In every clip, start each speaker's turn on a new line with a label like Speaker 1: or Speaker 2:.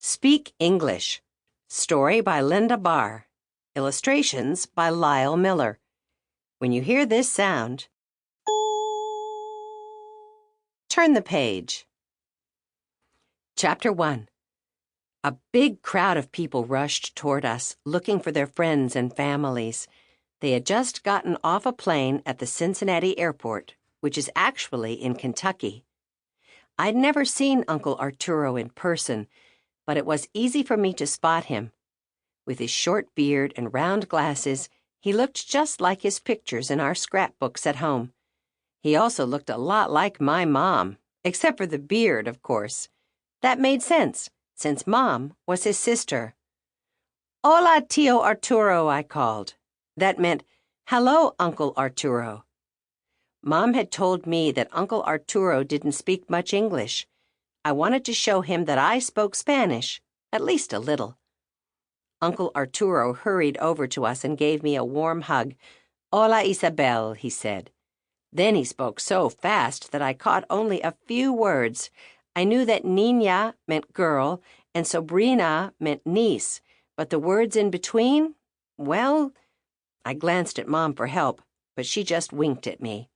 Speaker 1: Speak English. Story by Linda Barr. Illustrations by Lyle Miller. When you hear this sound, turn the page. Chapter 1. A big crowd of people rushed toward us, looking for their friends and families. They had just gotten off a plane at the Cincinnati airport, which is actually in Kentucky. I'd never seen Uncle Arturo in person, but it was easy for me to spot him. With his short beard and round glasses, he looked just like his pictures in our scrapbooks at home. He also looked a lot like my mom, except for the beard, of course. That made sense, since Mom was his sister. "Hola, Tio Arturo," I called. That meant, "Hello, Uncle Arturo." Mom had told me that Uncle Arturo didn't speak much English. I wanted to show him that I spoke Spanish, at least a little. Uncle Arturo hurried over to us and gave me a warm hug. "Hola, Isabel," he said. Then he spoke so fast that I caught only a few words. I knew that niña meant girl and sobrina meant niece, but the words in between, well, I glanced at Mom for help, but she just winked at me.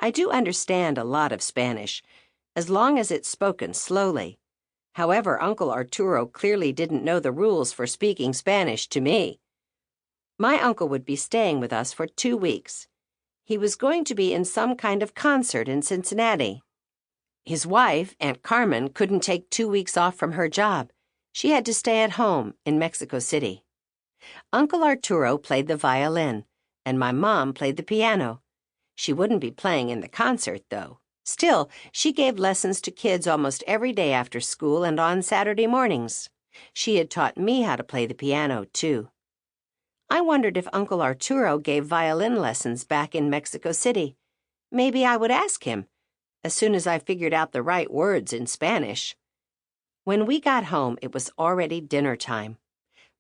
Speaker 1: I do understand a lot of Spanish, as long as it's spoken slowly. However, Uncle Arturo clearly didn't know the rules for speaking Spanish to me. My uncle would be staying with us for 2 weeks. He was going to be in some kind of concert in Cincinnati. His wife, Aunt Carmen, couldn't take 2 weeks off from her job. She had to stay at home in Mexico City. Uncle Arturo played the violin, and my mom played the piano. She wouldn't be playing in the concert, though. Still, she gave lessons to kids almost every day after school and on Saturday mornings. She had taught me how to play the piano, too. I wondered if Uncle Arturo gave violin lessons back in Mexico City. Maybe I would ask him, as soon as I figured out the right words in Spanish. When we got home, it was already dinner time.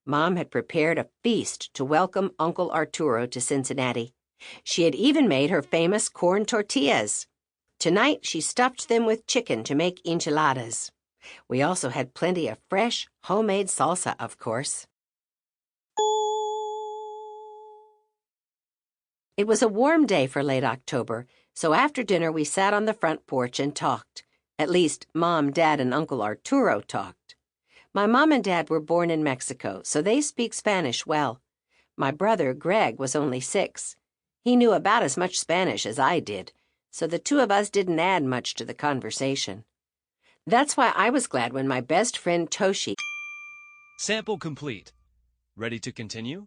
Speaker 1: Mom had prepared a feast to welcome Uncle Arturo to Cincinnati. She had even made her famous corn tortillas. Tonight, she stuffed them with chicken to make enchiladas. We also had plenty of fresh, homemade salsa, of course. It was a warm day for late October, so after dinner we sat on the front porch and talked. At least, Mom, Dad, and Uncle Arturo talked. My mom and Dad were born in Mexico, so they speak Spanish well. My brother, Greg, was only 6. He knew about as much Spanish as I did, so the two of us didn't add much to the conversation. That's why I was glad when my best friend Toshi...
Speaker 2: Sample complete. Ready to continue?